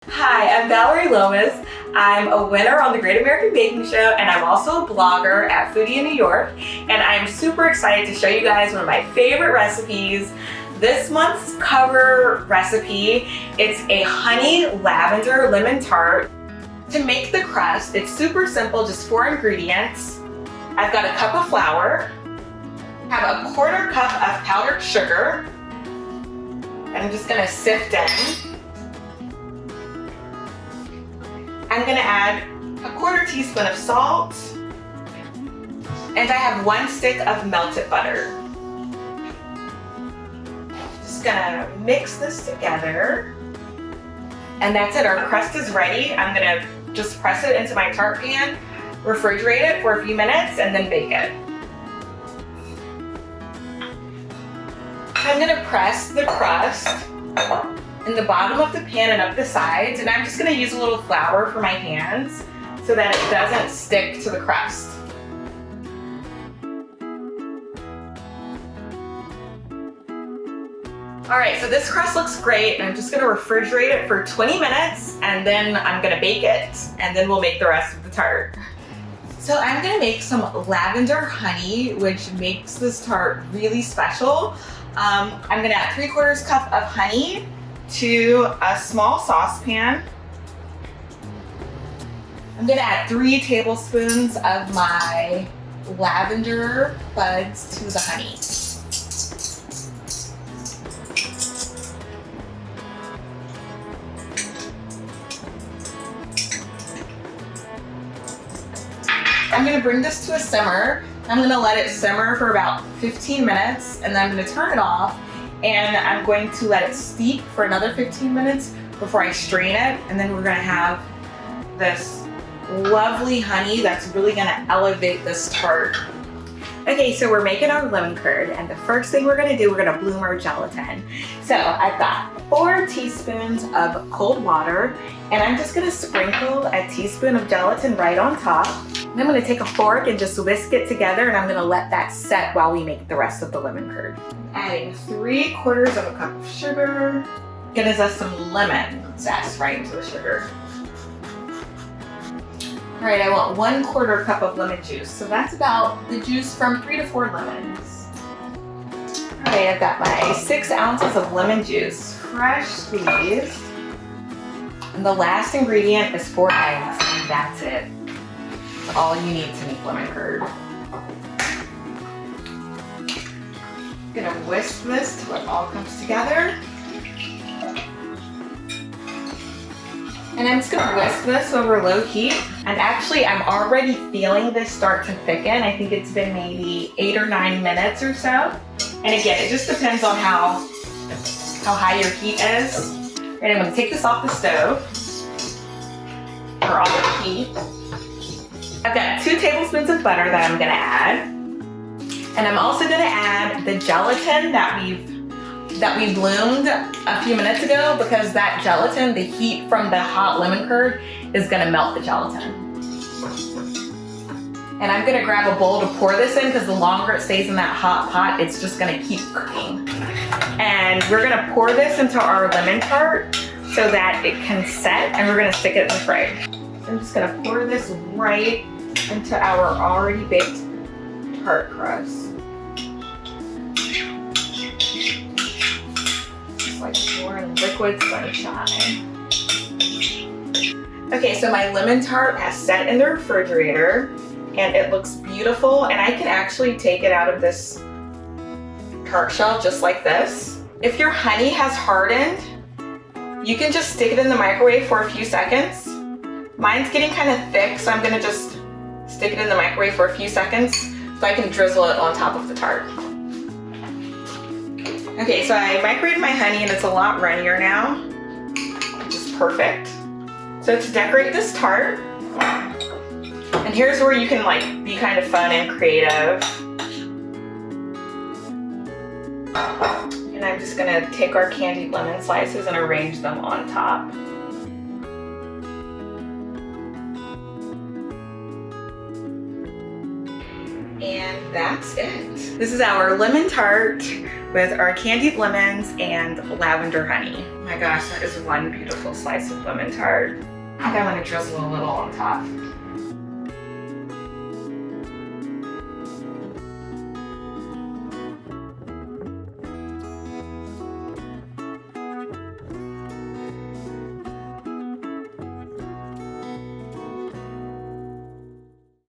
Hi, I'm Vallery Lomas. I'm a winner on the Great American Baking Show, and I'm also a blogger at Foodie in New York. And I'm super excited to show you guys one of my favorite recipes. This month's cover recipe, it's a honey lavender lemon tart. To make the crust, it's super simple, just 4 ingredients. I've got a cup of flour, have a 1/4 cup of powdered sugar, and I'm just gonna sift in. I'm gonna add a 1/4 teaspoon of salt, and I have 1 stick of melted butter. Just gonna mix this together. And that's it, our crust is ready. I'm gonna just press it into my tart pan, refrigerate it for a few minutes, and then bake it. I'm gonna press the crust in the bottom of the pan and up the sides, and I'm just gonna use a little flour for my hands so that it doesn't stick to the crust. All right, so this crust looks great, and I'm just gonna refrigerate it for 20 minutes, and then I'm gonna bake it, and then we'll make the rest of the tart. So I'm gonna make some lavender honey, which makes this tart really special. I'm gonna add 3/4 cup of honey to a small saucepan. I'm gonna add 3 tablespoons of my lavender buds to the honey. I'm gonna bring this to a simmer. I'm gonna let it simmer for about 15 minutes, and then I'm gonna turn it off, and I'm going to let it steep for another 15 minutes before I strain it, and then we're gonna have this lovely honey that's really gonna elevate this tart. Okay, so we're making our lemon curd, and the first thing we're gonna do, we're gonna bloom our gelatin. So I've got 4 teaspoons of cold water, and I'm just gonna sprinkle a teaspoon of gelatin right on top. And I'm gonna take a fork and just whisk it together, and I'm gonna let that set while we make the rest of the lemon curd. Adding 3/4 of a cup of sugar. Gonna zest some lemon zest right into the sugar. All right, I want 1/4 cup of lemon juice. So that's about the juice from 3 to 4 lemons. All right, I've got my 6 ounces of lemon juice, fresh squeezed. And the last ingredient is 4 eggs, and that's it. That's all you need to make lemon curd. Gonna whisk this till it all comes together. And I'm just gonna whisk this over low heat. And actually, I'm already feeling this start to thicken. I think it's been maybe 8 or 9 minutes or so. And again, it just depends on how high your heat is. And I'm gonna take this off the stove, or off the heat. I've got 2 tablespoons of butter that I'm gonna add. And I'm also gonna add the gelatin that we bloomed a few minutes ago, because that gelatin, the heat from the hot lemon curd, is gonna melt the gelatin. And I'm gonna grab a bowl to pour this in, because the longer it stays in that hot pot, it's just gonna keep cooking. And we're gonna pour this into our lemon tart so that it can set, and we're gonna stick it in the fridge. I'm just gonna pour this right into our already baked tart crust. Just like pouring liquid sunshine. Okay, so my lemon tart has set in the refrigerator, and it looks beautiful, and I can actually take it out of this tart shell just like this. If your honey has hardened, you can just stick it in the microwave for a few seconds. Mine's getting kind of thick, so I'm gonna just stick it in the microwave for a few seconds so I can drizzle it on top of the tart. Okay, so I microwaved my honey, and it's a lot runnier now, which is perfect. So to decorate this tart, and here's where you can like be kind of fun and creative. And I'm just gonna take our candied lemon slices and arrange them on top. And that's it. This is our lemon tart with our candied lemons and lavender honey. Oh my gosh, that is one beautiful little slice of lemon tart. I think I'm gonna drizzle a little on top.